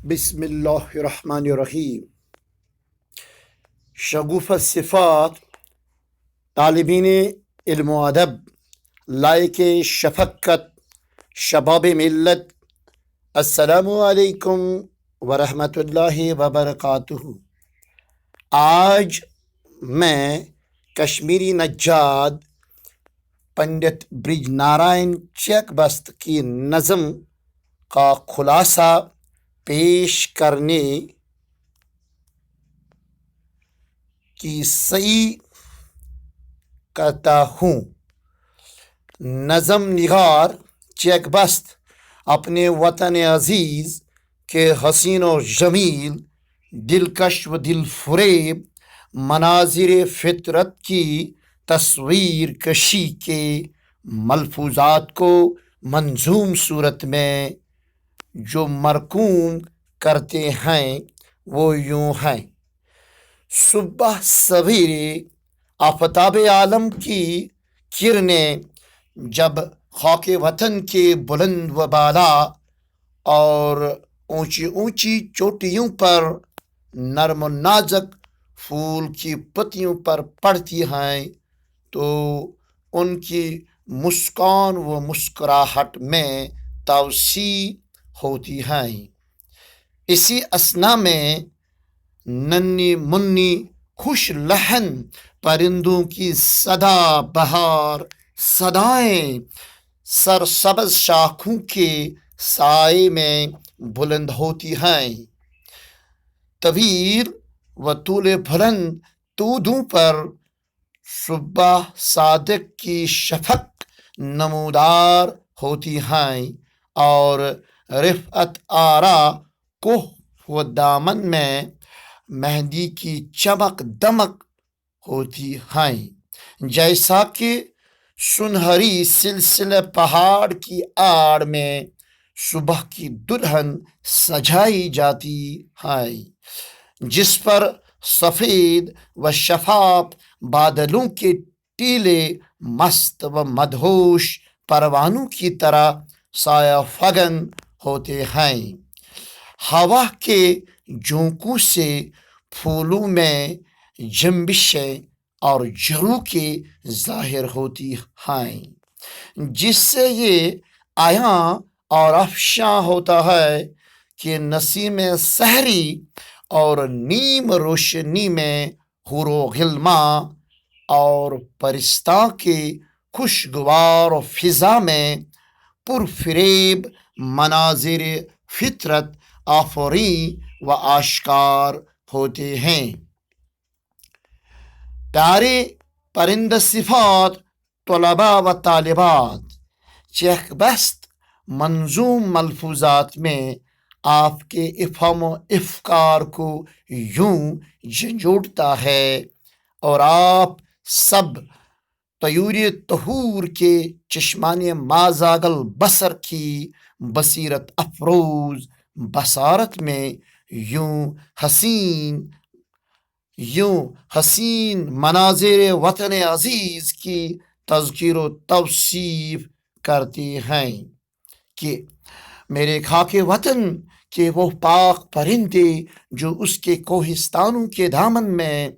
بسم اللہ الرحمن الرحیم۔ شگوف صفات، طالبین علم و ادب، لائق شفقت، شباب ملت، السلام علیکم ورحمۃ اللہ وبرکاتہ۔ آج میں کشمیری نجاد پنڈت برج نارائن چیک بست کی نظم کا خلاصہ پیش کرنے کی سعی کرتا ہوں۔ نظم نگار چیک بست اپنے وطن عزیز کے حسین و جمیل، دلکش و دل فریب مناظر فطرت کی تصویر کشی کے ملفوظات کو منظوم صورت میں جو مرقوم کرتے ہیں وہ یوں ہیں۔ صبح سویرے آفتاب عالم کی کرنیں جب خاک وطن کے بلند و بالا اور اونچی اونچی چوٹیوں پر نرم و نازک پھول کی پتیوں پر پڑتی ہیں تو ان کی مسکان و مسکراہٹ میں توسیع ہوتی ہیں۔ اسی اثنا میں ننھی منی خوش لہن پرندوں کی صدا بہار صدائیں سرسبز شاخوں کے سائے میں بلند ہوتی ہیں۔ طویل و طول بلند تودوں پر صبح صادق کی شفق نمودار ہوتی ہیں اور رفعت آرا کوہ و دامن میں مہندی کی چمک دمک ہوتی ہیں۔ جیسا کہ سنہری سلسلہ پہاڑ کی آڑ میں صبح کی دلہن سجائی جاتی ہے، جس پر سفید و شفاف بادلوں کے ٹیلے مست و مدہوش پروانوں کی طرح سایہ فگن ہوتے ہیں۔ ہوا کے جھونکوں سے پھولوں میں جنبشیں اور جھروکیں ظاہر ہوتی ہیں، جس سے یہ عیاں اور افشاں ہوتا ہے کہ نسیم سحری اور نیم روشنی میں حور و غلماں اور پرستاں کے خوشگوار فضا میں پرفریب مناظر فطرت آفریں و آشکار ہوتے ہیں۔ پیارے پرند صفات طلباء و طالبات، چیک بست منظوم ملفوظات میں آپ کے افہام و افکار کو یوں جھنجھوڑتا ہے اور آپ سب طیور طہور کے چشمان مازاغ البصر کی بصیرت افروز بصارت میں یوں حسین مناظر وطن عزیز کی تذکیر و توصیف کرتے ہیں کہ میرے خاک وطن کے وہ پاک پرندے جو اس کے کوہستانوں کے دامن میں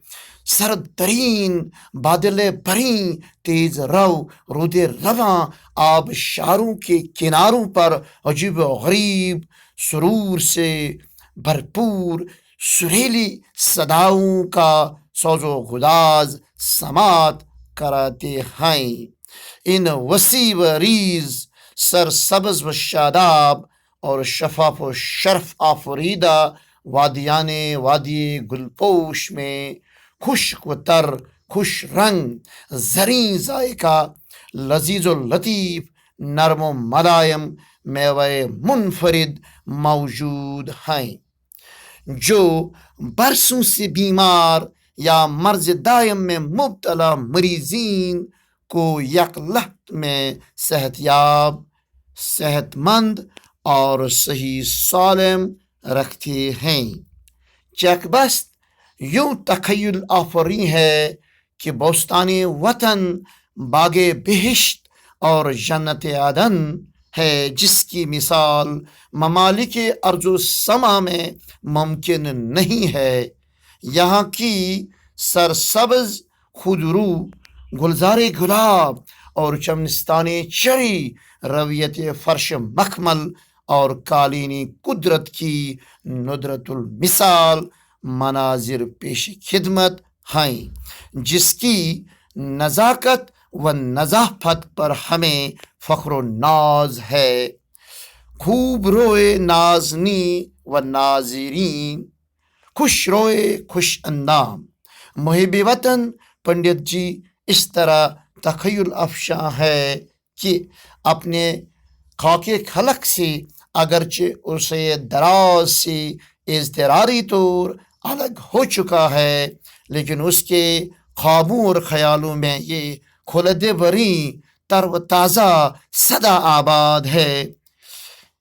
سرد ترین بادل بریں تیز رو رود رواں آبشاروں کے کناروں پر عجیب و غریب سرور سے بھرپور سریلی صداؤں کا سوز و گداز سماعت کراتے ہیں۔ ان وسیع و ریز سرسبز و شاداب اور شفاف و شرف آفریدہ وادی گلپوش میں خشک و تر، خوش رنگ، زریں ذائقہ، لذیذ و لطیف، نرم و ملائم میوہ منفرد موجود ہیں، جو برسوں سے بیمار یا مرض دائم میں مبتلا مریضین کو یک لحظت میں صحت مند اور صحیح سالم رکھتے ہیں۔ چیک بست یوں تخیل آفریں ہے کہ بوستان وطن، باغ بہشت اور جنت عدن ہے جس کی مثال ممالک ارض و سما میں ممکن نہیں ہے۔ یہاں کی سرسبز خودرو، گلزار گلاب اور چمنستان چری، رویت فرش مخمل اور قالینی قدرت کی ندرت المثال مناظر پیش خدمت ہیں، جس کی نزاکت و نظافت پر ہمیں فخر و ناز ہے۔ خوب روئے نازنی و ناظرین، خوش روئے خوش اندام۔ محب وطن پنڈت جی اس طرح تخیل افشاں ہے کہ اپنے خاک خلق سے اگرچہ اسے دراز سے اضطراری طور الگ ہو چکا ہے، لیکن اس کے خوابوں اور خیالوں میں یہ خلد بری تر و تازہ سدا آباد ہے۔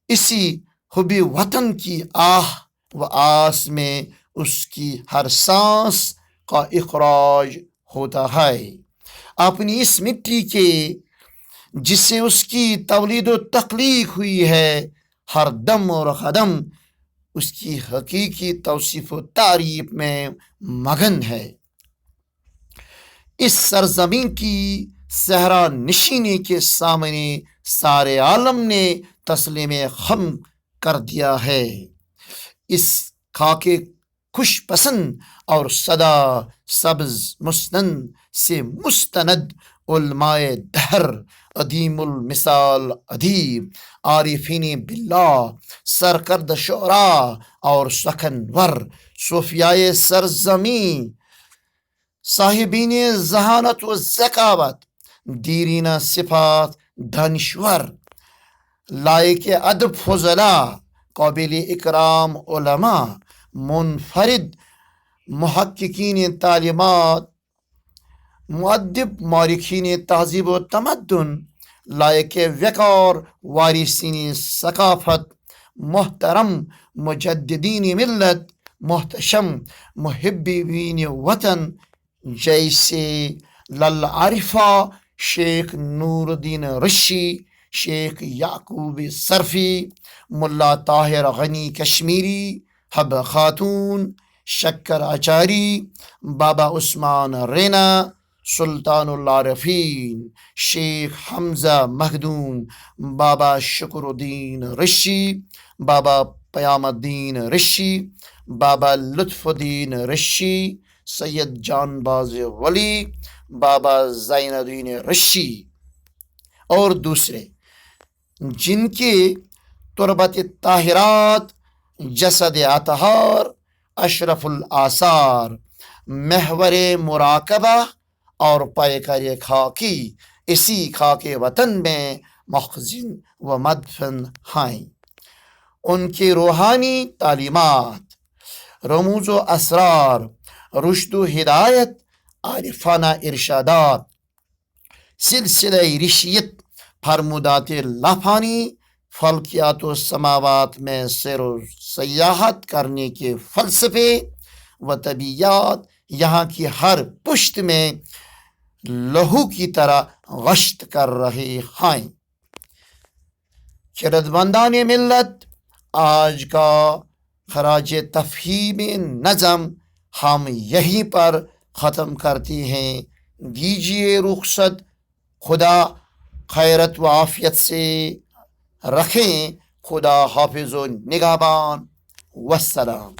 اسی حب وطن کی آہ و آس میں اس کی ہر سانس کا اخراج ہوتا ہے۔ اپنی اس مٹی کے جس سے اس کی تولید و تخلیق ہوئی ہے، ہر دم اور قدم اس کی حقیقی توصیف و تعریف میں مگن ہے۔ اس سرزمین کی صحرا نشینی کے سامنے سارے عالم نے تسلیم خم کر دیا ہے۔ اس خاک خوش پسند اور سدا سبز مسند سے مستند علماء دہر، عدیم المثال ادیب، عارفین باللہ، سرکرد شعراء اور سخنور صوفیائے سرزمین، صاحبین ذہانت و ذکاوت، دیرینہ صفات دانشور، لائق ادب فضلاء، قابل اکرام علماء، منفرد محققین تعلیمات، مؤدب مارکین تہذیب و تمدن، لائق وقار وارثین ثقافت، محترم مجددین ملت، محتشم محبین وطن، جیسے للعارفہ شیخ نور الدین رشی، شیخ یعقوب صرفی، ملا طاہر غنی کشمیری، حب خاتون، شکر اچاری، بابا عثمان رینا، سلطان العارفین، شیخ حمزہ مخدوم، بابا شکر الدین رشی، بابا پیام الدین رشی، بابا لطف الدین رشی، سید جان باز ولی، بابا زین الدین رشی اور دوسرے، جن کے تربت طاہرات، جسد اطہار، اشرف الآثار، محور مراقبہ اور پیکر خاکی اسی خاک وطن میں مخزن و مدفن ہیں۔ ان کی روحانی تعلیمات، رموز و اسرار، رشد و ہدایت، عارفانہ ارشادات، سلسلہ رشیت، فرمودات لافانی، فلکیات و سماوات میں سیر و سیاحت کرنے کے فلسفے و طبیعیات یہاں کی ہر پشت میں لہو کی طرح گشت کر رہے ہیں۔ خردمندان ملت، آج کا خراج تفہیم نظم ہم یہیں پر ختم کرتے ہیں۔ دیجیے رخصت، خدا خیرت و عافیت سے رکھیں، خدا حافظ و نگہبان، والسلام۔